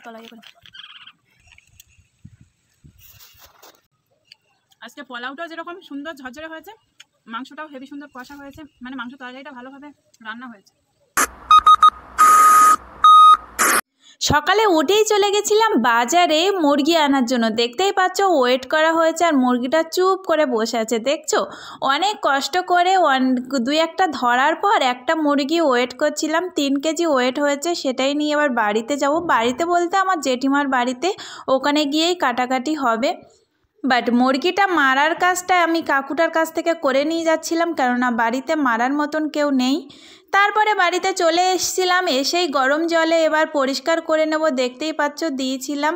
তলায় করে আজকে পোলাওটাও যেরকম সুন্দর ঝরঝরে হয়েছে, মাংসটাও হেভি সুন্দর কষা হয়েছে, মানে মাংস তরকারিটা ভালোভাবে রান্না হয়েছে। সকালে উঠেই চলে গেছিলাম বাজারে মুরগি আনার জন্য। দেখতেই পাচ্ছ ওয়েট করা হয়েছে আর মুরগিটা চুপ করে বসে আছে, দেখছো? অনেক কষ্ট করে দুই একটা ধরার পর একটা মুরগি ওয়েট করছিলাম, 3 কেজি ওয়েট হয়েছে। সেটাই নিয়ে এবার বাড়িতে যাব। বাড়িতে বলতে আমার জেঠিমার বাড়িতে, ওখানে গিয়েই কাটাকাটি হবে। বাট মুরগিটা মারার কাজটা আমি কাকুটার কাছ থেকে করে নিয়ে যাচ্ছিলাম, কেননা বাড়িতে মারার মতন কেউ নেই। তারপরে বাড়িতে চলে এসেছিলাম, এসেই গরম জলে এবার পরিষ্কার করে নেব। দেখতেই পাচ্ছ দিয়েছিলাম,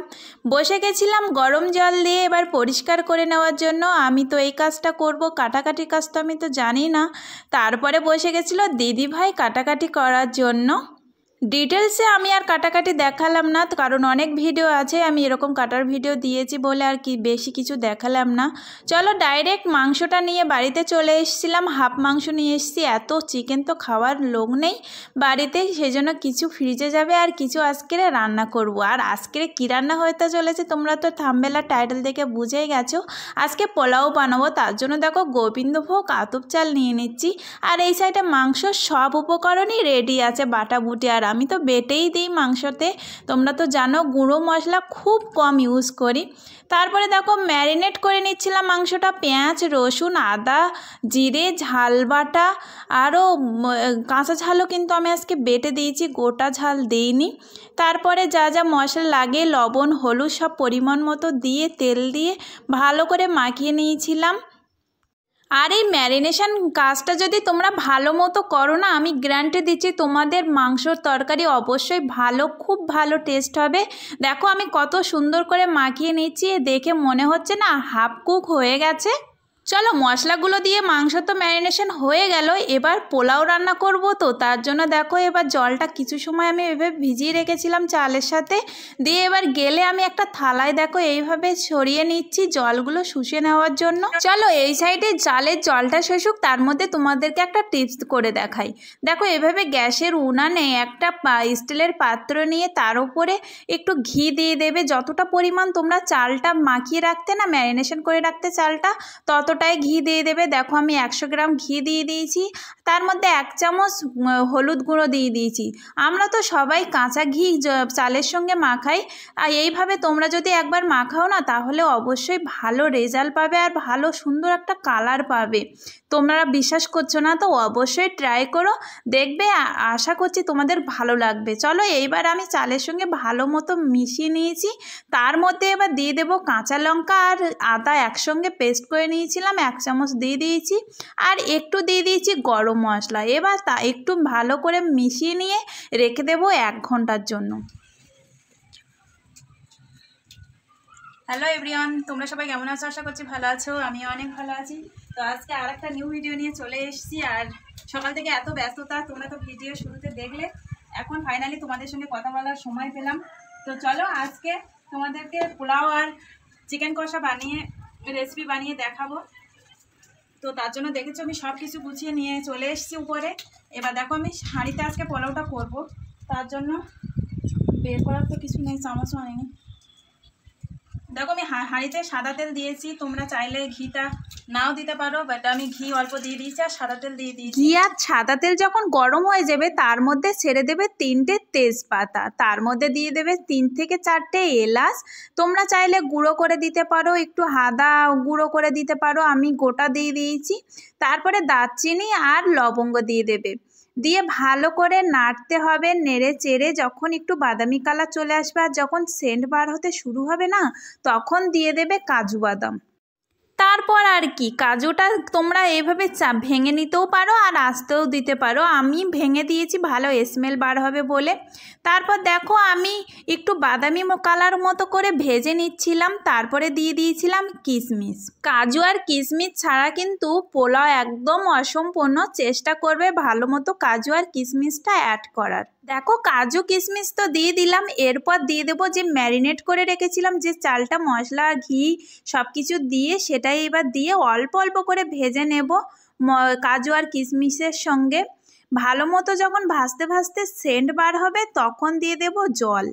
বসে গেছিলাম গরম জল দিয়ে এবার পরিষ্কার করে নেওয়ার জন্য। আমি তো এই কাজটা করব, কাটাকাটির কাজ তো আমি তো জানি না। তারপরে বসে গেছিল দিদিভাই কাটাকাটি করার জন্য। ডিটেলসে আমি আর কাটাকাটি দেখালাম না, কারণ অনেক ভিডিও আছে, আমি এরকম কাটার ভিডিও দিয়েছি বলে আর কি বেশি কিছু দেখালাম না। চলো ডাইরেক্ট মাংসটা নিয়ে বাড়িতে চলে এসেছিলাম। হাফ মাংস নিয়ে এসেছি, এত চিকেন তো খাওয়ার লোক নেই বাড়িতে, সেজন্য কিছু ফ্রিজে যাবে আর কিছু আজকে রান্না করব। আর আজকে কী রান্না হতে চলেছে তোমরা তো থাম্বনেল আর টাইটেল দেখে বুঝেই গেছো। আজকে পোলাও বানাবো, তার জন্য দেখো গোবিন্দভোগ আতপ চাল নিয়ে নিচ্ছি। আর এই সাইডে মাংসর সব উপকরণই রেডি আছে, বাটা বুটি। আর আমি তো বেটেই দিই মাংসতে, তোমরা তো জানো গুঁড়ো মশলা খুব কম ইউজ করি। তারপরে দেখো ম্যারিনেট করে নিচ্ছিলাম মাংসটা, পেঁয়াজ রসুন আদা জিরে ঝাল বাটা, আরও কাঁচা ঝালও কিন্তু আমি আজকে বেটে দিয়েছি, গোটা ঝাল দিইনি। তারপরে যা যা মশলা লাগে লবণ হলুদ সব পরিমাণ মতো দিয়ে তেল দিয়ে ভালো করে মাখিয়ে নিয়েছিলাম। আর এই ম্যারিনেশন কাজটা যদি তোমরা ভালো মতো করো না, আমি গ্যারান্টি দিচ্ছি তোমাদের মাংসর তরকারি অবশ্যই ভালো, খুব ভালো টেস্ট হবে। দেখো আমি কত সুন্দর করে মাখিয়ে নিচ্ছি, দেখে মনে হচ্ছে না হাফ কুক হয়ে গেছে। চলো মশলাগুলো দিয়ে মাংস তো ম্যারিনেশন হয়ে গেল, এবার পোলাও রান্না করব। তো তার জন্য দেখো এবার জলটা কিছু সময় আমি এভাবে ভিজিয়ে রেখেছিলাম চালের সাথে, দিয়ে এবার গেলে আমি একটা থালায় দেখো এইভাবে ছড়িয়ে নিচ্ছি জলগুলো শুষে নেওয়ার জন্য। চলো এই সাইডে চালের জলটা শুষুক, তার মধ্যে তোমাদেরকে একটা টিপস করে দেখাই। দেখো এভাবে গ্যাসের উনানে একটা স্টিলের পাত্র নিয়ে তার উপরে একটু ঘি দিয়ে দেবে। যতটা পরিমাণ তোমরা চালটা মাখিয়ে রাখতে না, ম্যারিনেশন করে রাখতে চালটা, ততটাই ঘি দিয়ে দেবে। দেখো আমি 100 গ্রাম ঘি দিয়ে দিয়েছি, তার মধ্যে 1 চামচ হলুদ গুঁড়ো দিয়ে দিয়েছি। আমরা তো সবাই কাঁচা ঘি চালের সঙ্গে মাখাই, আর এইভাবে তোমরা যদি একবার মাখাও না, তাহলে অবশ্যই ভালো রেজাল্ট পাবে আর ভালো সুন্দর একটা কালার পাবে। তোমরা বিশ্বাস করছো না তো অবশ্যই ট্রাই করো, দেখবে আশা করছি তোমাদের ভালো লাগবে। চলো এইবার আমি চালের সঙ্গে ভালো মতো মিশিয়ে নিয়েছি, তার মধ্যে এবার দিয়ে দেবো কাঁচা লঙ্কা আর আদা একসঙ্গে পেস্ট করে নিয়েছিলাম, 1 চামচ দিয়ে দিয়েছি। আর একটু দিয়ে দিয়েছি গরম মশলা। এবার তা একটু ভালো করে মিশিয়ে নিয়ে রেখে দেবো 1 ঘন্টার জন্য। হ্যালো এভরিওয়ান, তোমরা সবাই কেমন আছো? আশা করছি ভালো আছো, আমিও অনেক ভালো আছি। তো আজকে আর একটা নিউ ভিডিও নিয়ে চলে এসেছি। আর সকাল থেকে এত ব্যস্ততা, তোমরা তো ভিডিও শুরুতে দেখলে, এখন ফাইনালি তোমাদের সঙ্গে কথা বলার সময় পেলাম। তো চলো আজকে তোমাদেরকে পোলাও আর চিকেন কষা বানিয়ে রেসিপি বানিয়ে দেখাবো। তো তার জন্য দেখেছো আমি সব কিছু গুছিয়ে নিয়ে চলে এসেছি উপরে। এবার দেখো আমি হাঁড়িতে আজকে পোলাওটা করব, তার জন্য বের করার তো কিছু নেই, চামচও আনিনি। দেখো আমি হাঁড়িতে সাদা তেল দিয়েছি, তোমরা চাইলে ঘিটা নাও দিতে পারো, বাট আমি ঘি অল্প দিয়ে দিয়েছি আর সাদা তেল দিয়ে দিয়েছি। ঘি আর সাদা তেল যখন গরম হয়ে যাবে, তার মধ্যে ছেড়ে দেবে 3টে তেজপাতা, তার মধ্যে দিয়ে দেবে 3 থেকে 4টে এলাচ। তোমরা চাইলে গুঁড়ো করে দিতে পারো, একটু আদা গুঁড়ো করে দিতে পারো, আমি গোটা দিয়ে দিয়েছি। তারপরে দারচিনি আর লবঙ্গ দিয়ে দেবে, দিয়ে ভালো করে নাড়তে হবে, নেড়ে চেড়ে যখন একটু বাদামি কালার চলে আসবে আর যখন সেন্ট বার হতে শুরু হবে না, তখন দিয়ে দেবে কাজু বাদাম। তারপর আর কি, কাজুটা তোমরা এইভাবে ভেঙে নিতেও পারো আর আস্তেও দিতে পারো, আমি ভেঙে দিয়েছি ভালো স্মেল বার হবে বলে। তারপর দেখো আমি একটু বাদামি কালার মতো করে ভেজে নিচ্ছিলাম, তারপরে দিয়ে দিয়েছিলাম কিশমিশ। কাজু আর কিশমিশ ছাড়া কিন্তু পোলাও একদম অসম্পূর্ণ, চেষ্টা করবে ভালো মতো কাজু আর কিশমিশটা অ্যাড করার। দেখো কাজু কিশমিশ তো দিয়ে দিলাম, এরপর দিয়ে দেবো যে ম্যারিনেট করে রেখেছিলাম যে চালটা, মশলা ঘি সব কিছু দিয়ে, সেটাই এবার দিয়ে অল্প অল্প করে ভেজে নেব কাজু আর কিশমিশের সঙ্গে। ভালো মতো যখন ভাজতে ভাজতে সেন্ট বার হবে, তখন দিয়ে দেব জল।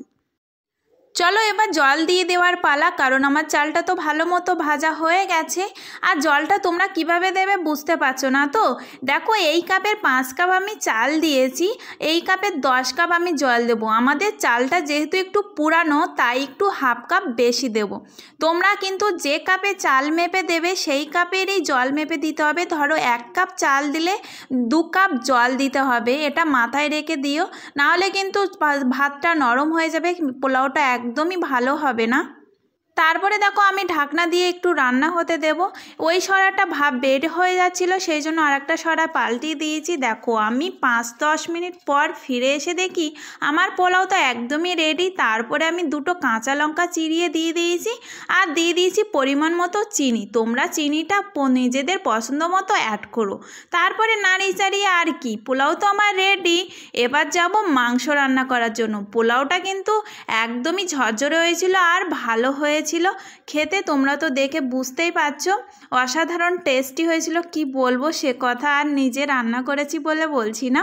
চলো এবার জল দিয়ে দেওয়ার পালা, কারণ আমার চালটা তো ভালো মতো ভাজা হয়ে গেছে। আর জলটা তোমরা কিভাবে দেবে বুঝতে পারছো না তো? দেখো এই কাপের 5 কাপ আমি চাল দিয়েছি, এই কাপের 10 কাপ আমি জল দেবো। আমাদের চালটা যেহেতু একটু পুরানো তাই একটু হাফ কাপ বেশি দেব। তোমরা কিন্তু যে কাপে চাল মেপে দেবে সেই কাপেরই জল মেপে দিতে হবে। ধরো 1 কাপ চাল দিলে 2 কাপ জল দিতে হবে, এটা মাথায় রেখে দিও, নাহলে কিন্তু ভাতটা নরম হয়ে যাবে, পোলাওটা একদমই ভালো হবে না। তারপরে দেখো আমি ঢাকনা দিয়ে একটু রান্না হতে দেব। ওই সরাটা ভাপ বের হয়ে যাচ্ছিলো, সেই জন্য আরেকটা সরা পাল্টিয়ে দিয়েছি। দেখো আমি 5-10 মিনিট পর ফিরে এসে দেখি আমার পোলাও তো একদমই রেডি। তারপরে আমি 2টো কাঁচা লঙ্কা চিরিয়ে দিয়ে দিয়েছি আর দিয়ে দিয়েছি পরিমাণ মতো চিনি। তোমরা চিনিটা নিজেদের পছন্দ মতো অ্যাড করো। তারপরে নাড়িয়ে চাড়িয়ে আর কি, পোলাও তো আমার রেডি। এবার যাব মাংস রান্না করার জন্য। পোলাওটা কিন্তু একদমই ঝরঝরে হয়েছিল আর ভালো হয়েছিল খেতে। তোমরা তো দেখে বুঝতেই পারছো অসাধারণ টেস্টি হয়েছিল, কি বলবো সে কথা। আর নিজে রান্না করেছি বলে বলছি না।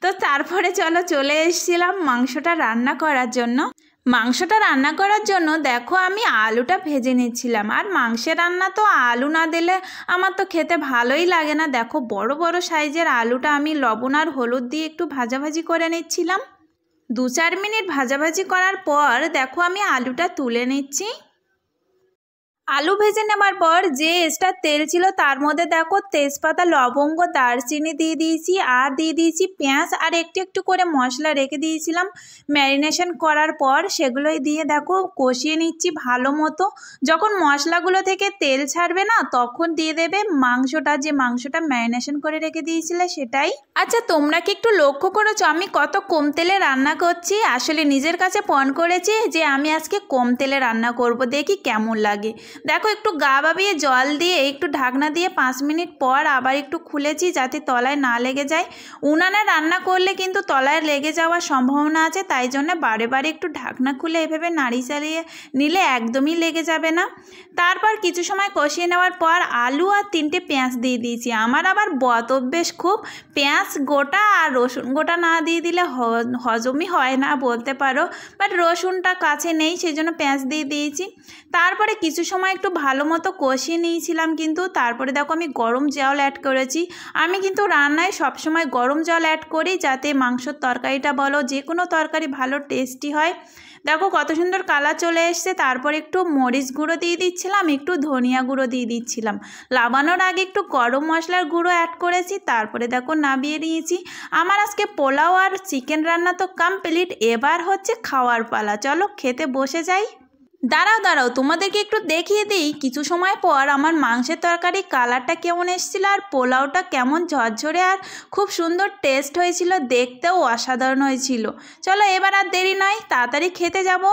তো তারপরে চলে এসেছিলাম মাংসটা রান্না করার জন্য। মাংসটা রান্না করার জন্য দেখো আমি আলুটা ভেজে নিচ্ছিলাম। আর মাংসের রান্না তো আলু না দিলে আমার তো খেতে ভালোই লাগে না। দেখো বড় বড় সাইজের আলুটা আমি লবণ আর হলুদ দিয়ে একটু ভাজাভাজি করে নিচ্ছিলাম। 2-4 মিনিট ভাজাভাজি করার পর দেখো আমি আলুটা তুলে নিচ্ছি। আলু ভেজে নেবার পর যে এক্সট্রা তেল ছিল তার মধ্যে দেখো তেজপাতা, লবঙ্গ, দারচিনি দিয়ে দিয়েছি আর দিয়ে দিয়েছি পেঁয়াজ আর একটু একটু করে মশলা রেখে দিয়েছিলাম ম্যারিনেশন করার পর। সেগুলোই দিয়ে দেখো কষিয়ে নিচ্ছি ভালো মতো। যখন মশলাগুলো থেকে তেল ছাড়বে না তখন দিয়ে দেবে মাংসটা, যে মাংসটা ম্যারিনেশন করে রেখে দিয়েছিলে সেটাই। আচ্ছা তোমরা কি একটু লক্ষ্য করেছো আমি কত কম তেলে রান্না করছি? আসলে নিজের কাছে পণ করেছি যে আমি আজকে কম তেলে রান্না করব, দেখি কেমন লাগে। দেখো একটু গা বাবিয়ে জল দিয়ে একটু ঢাকনা দিয়ে 5 মিনিট পর আবার একটু খুলেছি যাতে তলায় না লেগে যায়। উনানে রান্না করলে কিন্তু তলায় লেগে যাওয়ার সম্ভাবনা আছে, তাই জন্য বারে বারে একটু ঢাকনা খুলে এভাবে নাড়ি চালিয়ে নিলে একদমই লেগে যাবে না। তারপর কিছু সময় কষিয়ে নেওয়ার পর আলু আর 3টে পেঁয়াজ দিয়ে দিয়েছি। আমার আবার বদ অভ্যেস খুব, পেঁয়াজ গোটা আর রসুন গোটা না দিয়ে দিলে হজমই হয় না বলতে পারো, বাট রসুনটা কাছে নেই সেই জন্য পেঁয়াজ দিয়ে দিয়েছি। তারপরে কিছু সময় একটু ভালো মতো কষিয়ে নিয়েছিলাম, কিন্তু তারপরে দেখো আমি গরম জল অ্যাড করেছি। আমি কিন্তু রান্নায় সবসময় গরম জল অ্যাড করি যাতে মাংসর তরকারিটা বলো যে কোনো তরকারি ভালো টেস্টি হয়। দেখো কত সুন্দর কালার চলে এসছে। তারপর একটু মরিচ গুঁড়ো দিয়ে দিচ্ছিলাম, একটু ধনিয়া গুঁড়ো দিয়ে দিচ্ছিলাম। নামানোর আগে একটু গরম মশলার গুঁড়ো অ্যাড করেছি। তারপরে দেখো নামিয়ে নিয়েছি। আমার আজকে পোলাও আর চিকেন রান্না তো কমপ্লিট। এবার হচ্ছে খাওয়ার পালা, চলো খেতে বসে যাই। দাঁড়াও তোমাদেরকে একটু দেখিয়ে দিই কিছু সময় পর আমার মাংসের তরকারি কালারটা কেমন এসেছিল আর পোলাওটা কেমন ঝরঝরে আর খুব সুন্দর টেস্ট হয়েছিল, দেখতেও অসাধারণ হয়েছিল। চলো এবার আর দেরি নয়, তাড়াতাড়ি খেতে যাব।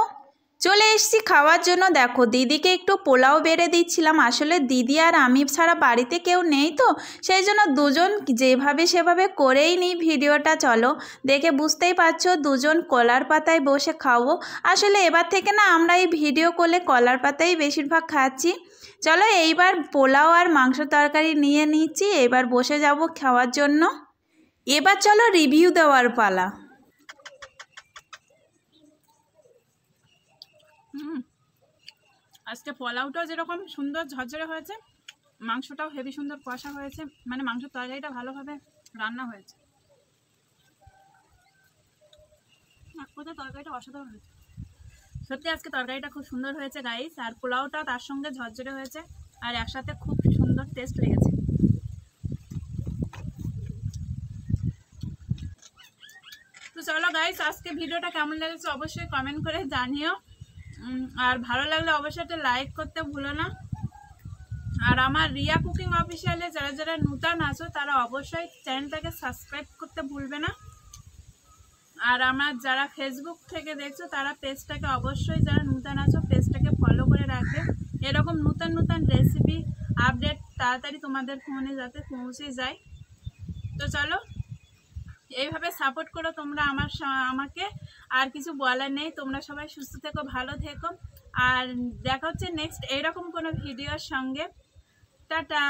চলে এসেছি খাওয়ার জন্য। দেখো দিদিকে একটু পোলাও বেড়ে দিচ্ছিলাম। আসলে দিদি আর আমি ছাড়া বাড়িতে কেউ নেই তো সেই জন্য দুজন যেভাবে সেভাবে করেই নিই ভিডিওটা। চলো দেখে বুঝতেই পারছো দুজন কলার পাতায় বসে খাবো। আসলে এবার থেকে না আমরা এই ভিডিও করলে কলার পাতাই বেশিরভাগ খাচ্ছি। চলো এইবার পোলাও আর মাংস তরকারি নিয়ে নিচ্ছি, এবার বসে যাব খাওয়ার জন্য। এবার চলো রিভিউ দেওয়ার পালা। আজকে পোলাওটাও যেরকম সুন্দর ঝরঝরে হয়েছে, মাংসটাও হেভি সুন্দর কষা হয়েছে, মানে মাংসের তরকারিটা ভালোভাবে রান্না হয়েছে। কোথায় তরকারিটা অসাধারণ হয়েছে সত্যি। আজকে তরকারিটা খুব সুন্দর হয়েছে গাইস, আর পোলাওটা তার সঙ্গে ঝরঝরে হয়েছে আর একসাথে খুব সুন্দর টেস্ট লেগেছে। তো চলো গাইস আজকে ভিডিওটা কেমন লেগেছে অবশ্যই কমেন্ট করে জানিও, আর ভালো লাগলে অবশ্যই একটা লাইক করতে ভুলো না। আর আমার রিয়া কুকিং অফিসিয়ালে যারা যারা নতুন আছো তারা অবশ্যই চ্যানেলটাকে সাবস্ক্রাইব করতে ভুলবে না। আর আমার যারা ফেসবুক থেকে দেখছো তারা পেজটাকে অবশ্যই, যারা নতুন আছো পেজটাকে ফলো করে রাখবে। এরকম নতুন নতুন রেসিপি আপডেট তাড়াতাড়ি তোমাদের ফোনে যাতে পৌঁছে যায়। তো চলো এইভাবে সাপোর্ট করো তোমরা আমাকে। আর কিছু বলার নেই, তোমরা সবাই সুস্থ থেকো, ভালো থেকো, আর দেখা হচ্ছে নেক্সট এইরকম কোনো ভিডিওর সঙ্গে। টাটা।